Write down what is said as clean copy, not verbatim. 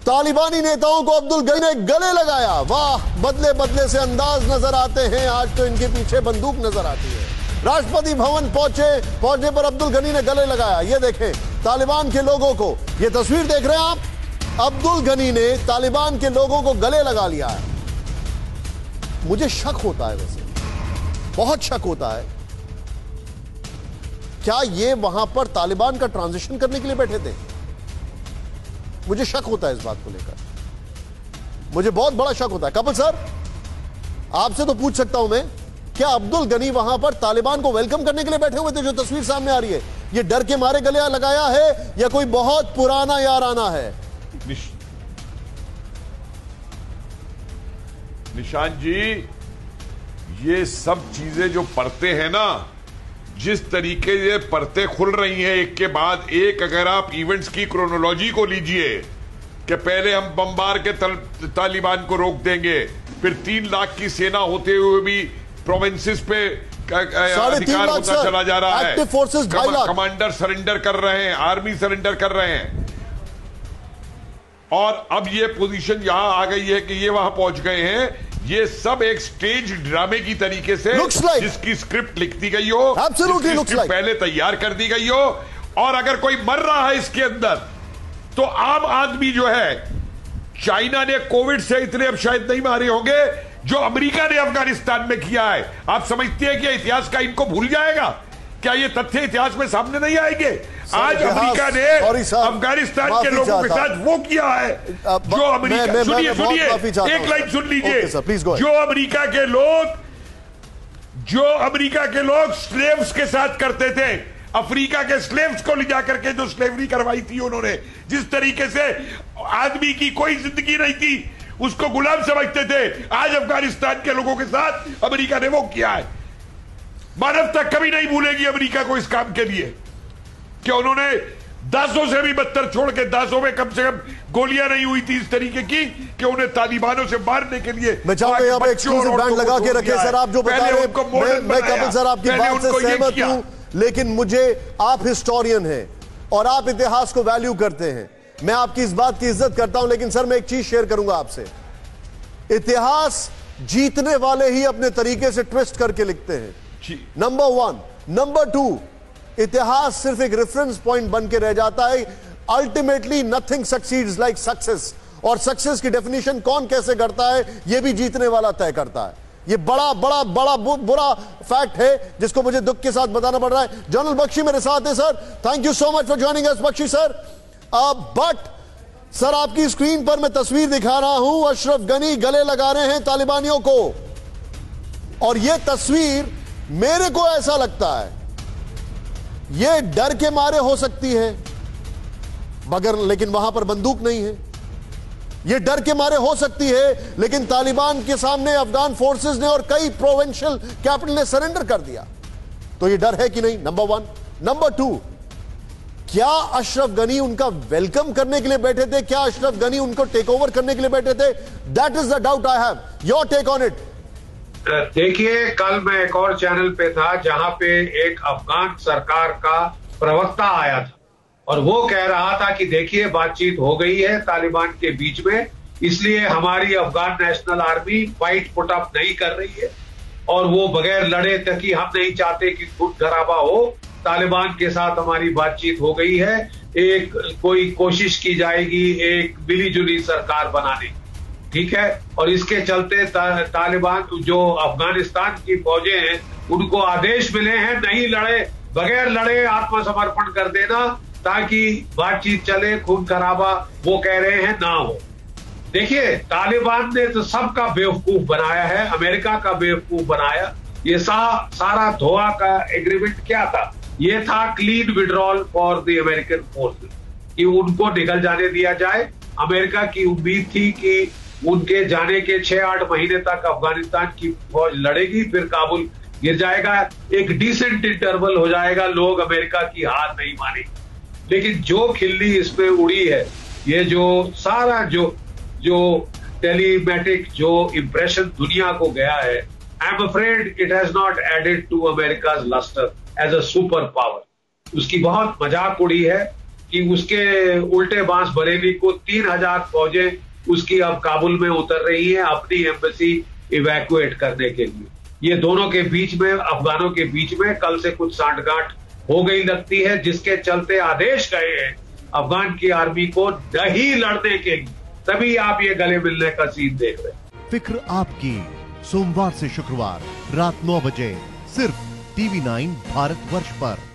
तालिबानी नेताओं को अब्दुल गनी ने गले लगाया। वाह, बदले बदले से अंदाज नजर आते हैं, आज तो इनके पीछे बंदूक नजर आती है। राष्ट्रपति भवन पहुंचने पर अब्दुल गनी ने गले लगाया। ये देखें तालिबान के लोगों को, ये तस्वीर देख रहे हैं आप, अब्दुल गनी ने तालिबान के लोगों को गले लगा लिया है। मुझे शक होता है, वैसे बहुत शक होता है, क्या ये वहां पर तालिबान का ट्रांजिशन करने के लिए बैठे थे? मुझे शक होता है इस बात को लेकर, मुझे बहुत बड़ा शक होता है। कपिल सर, आपसे तो पूछ सकता हूं मैं, क्या अब्दुल गनी वहां पर तालिबान को वेलकम करने के लिए बैठे हुए थे? जो तस्वीर सामने आ रही है, ये डर के मारे गले लगाया है या कोई बहुत पुराना याराना है? निशांत जी, ये सब चीजें जो परतें हैं ना, जिस तरीके से परतें खुल रही हैं एक के बाद एक, अगर आप इवेंट्स की क्रोनोलॉजी को लीजिए कि पहले हम बमबार के तालिबान को रोक देंगे, फिर 3 लाख की सेना होते हुए भी प्रोविंसेस पे अधिकार होता चला जा रहा है, कमांडर सरेंडर कर रहे हैं, आर्मी सरेंडर कर रहे हैं, और अब ये पोजीशन यहां आ गई है कि ये वहां पहुंच गए हैं। ये सब एक स्टेज ड्रामे की तरीके से जिसकी स्क्रिप्ट लिख दी गई हो, पहले तैयार कर दी गई हो, और अगर कोई मर रहा है इसके अंदर तो आम आदमी जो है, चाइना ने कोविड से इतने अब शायद नहीं मारे होंगे जो अमेरिका ने अफगानिस्तान में किया है। आप समझते हैं कि इतिहास का इनको भूल जाएगा? क्या ये तथ्य इतिहास में सामने नहीं आएंगे? आज अमेरिका ने अफगानिस्तान के लोगों के साथ वो किया है जो अमेरिका, सुनिए एक लाइन सुन लीजिए, जो अमेरिका के लोग स्लेव्स के साथ करते थे, अफ्रीका के स्लेव्स को ले जाकर के जो स्लेवरी करवाई थी उन्होंने, जिस तरीके से आदमी की कोई जिंदगी नहीं थी, उसको गुलाम समझते थे, आज अफगानिस्तान के लोगों के साथ अमेरिका ने वो किया है। मानवता कभी नहीं भूलेगी अमेरिका को इस काम के लिए कि उन्होंने दासों से भी बदतर छोड़ के, दासों में कम से कम गोलियां नहीं हुई थी इस तरीके की कि उन्हें तालिबानों से मारने के लिए। मैं चाहूंगा यहाँ पे एक्सक्लूसिव बैंड लगा के रखे सर, आप जो बता रहे हैं, मैं कपिल सर आपकी बात से सहमत हूं, लेकिन मुझे, आप हिस्टोरियन हैं और आप इतिहास को वैल्यू करते हैं, मैं आपकी इस बात की इज्जत करता हूं, लेकिन सर मैं एक चीज शेयर करूंगा आपसे, इतिहास जीतने वाले ही अपने तरीके से ट्विस्ट करके लिखते हैं, नंबर 1। नंबर 2, इतिहास सिर्फ एक रेफरेंस पॉइंट बन के रह जाता है। Ultimately nothing succeeds like success, और सक्सेस की डेफिनेशन कौन कैसे करता है यह भी जीतने वाला तय करता है। यह बड़ा बड़ा बड़ा बुरा फैक्ट है जिसको मुझे दुख के साथ बताना पड़ रहा है। जनरल बख्शी मेरे साथ है sir, thank you so much for joining us Bakshi sir. But sir, आपकी स्क्रीन पर मैं तस्वीर दिखा रहा हूं, अशरफ गनी गले लगा रहे हैं तालिबानियों को, और यह तस्वीर मेरे को ऐसा लगता है ये डर के मारे हो सकती है, मगर लेकिन वहां पर बंदूक नहीं है। ये डर के मारे हो सकती है, लेकिन तालिबान के सामने अफगान फोर्सेस ने और कई प्रोविंशियल कैपिटल ने सरेंडर कर दिया, तो ये डर है कि नहीं, नंबर 1। नंबर 2, क्या अशरफ गनी उनका वेलकम करने के लिए बैठे थे? क्या अशरफ गनी उनको टेक ओवर करने के लिए बैठे थे? That is the doubt I have, your take on it. देखिए, कल मैं एक और चैनल पे था जहां पे एक अफगान सरकार का प्रवक्ता आया था और वो कह रहा था कि देखिए बातचीत हो गई है तालिबान के बीच में, इसलिए हमारी Afghan national army fight put up नहीं कर रही है और वो बगैर लड़े तक ही हम नहीं चाहते कि खून खराबा हो, तालिबान के साथ हमारी बातचीत हो गई है, एक कोई कोशिश की जाएगी एक मिलीजुली सरकार बनाने की, ठीक है। और इसके चलते तालिबान जो अफगानिस्तान की फौजें हैं उनको आदेश मिले हैं नहीं लड़े, बगैर लड़े आत्मसमर्पण कर देना ताकि बातचीत चले, खून खराबा वो कह रहे हैं ना हो। देखिए, तालिबान ने तो सबका बेवकूफ बनाया है, अमेरिका का बेवकूफ बनाया। ये सारा धोआ का एग्रीमेंट क्या था? ये था clean withdrawal for the American forces, कि उनको निकल जाने दिया जाए। अमेरिका की उम्मीद थी कि उनके जाने के 6-8 महीने तक अफगानिस्तान की फौज लड़ेगी, फिर काबुल गिर जाएगा, एक डिसेंट इंटरवल हो जाएगा, लोग अमेरिका की हार नहीं मानेंगे। लेकिन जो खिल्ली इसमें उड़ी है, ये जो सारा जो टेलीमेटिक जो इंप्रेशन दुनिया को गया है, I am afraid it has not added to America's lustre as a super power. उसकी बहुत मजाक उड़ी है कि उसके उल्टे बांस बरेली को 3000 फौजें उसकी अब काबुल में उतर रही है अपनी एम्बेसी इवैक्यूएट करने के लिए। ये दोनों के बीच में, अफगानों के बीच में कल से कुछ सांठगांठ हो गई लगती है, जिसके चलते आदेश गए हैं अफगान की आर्मी को नहीं लड़ने के लिए। तभी आप ये गले मिलने का सीन देख रहे हैं। फिक्र आपकी, सोमवार से शुक्रवार रात 9 बजे सिर्फ TV9 भारतवर्ष पर।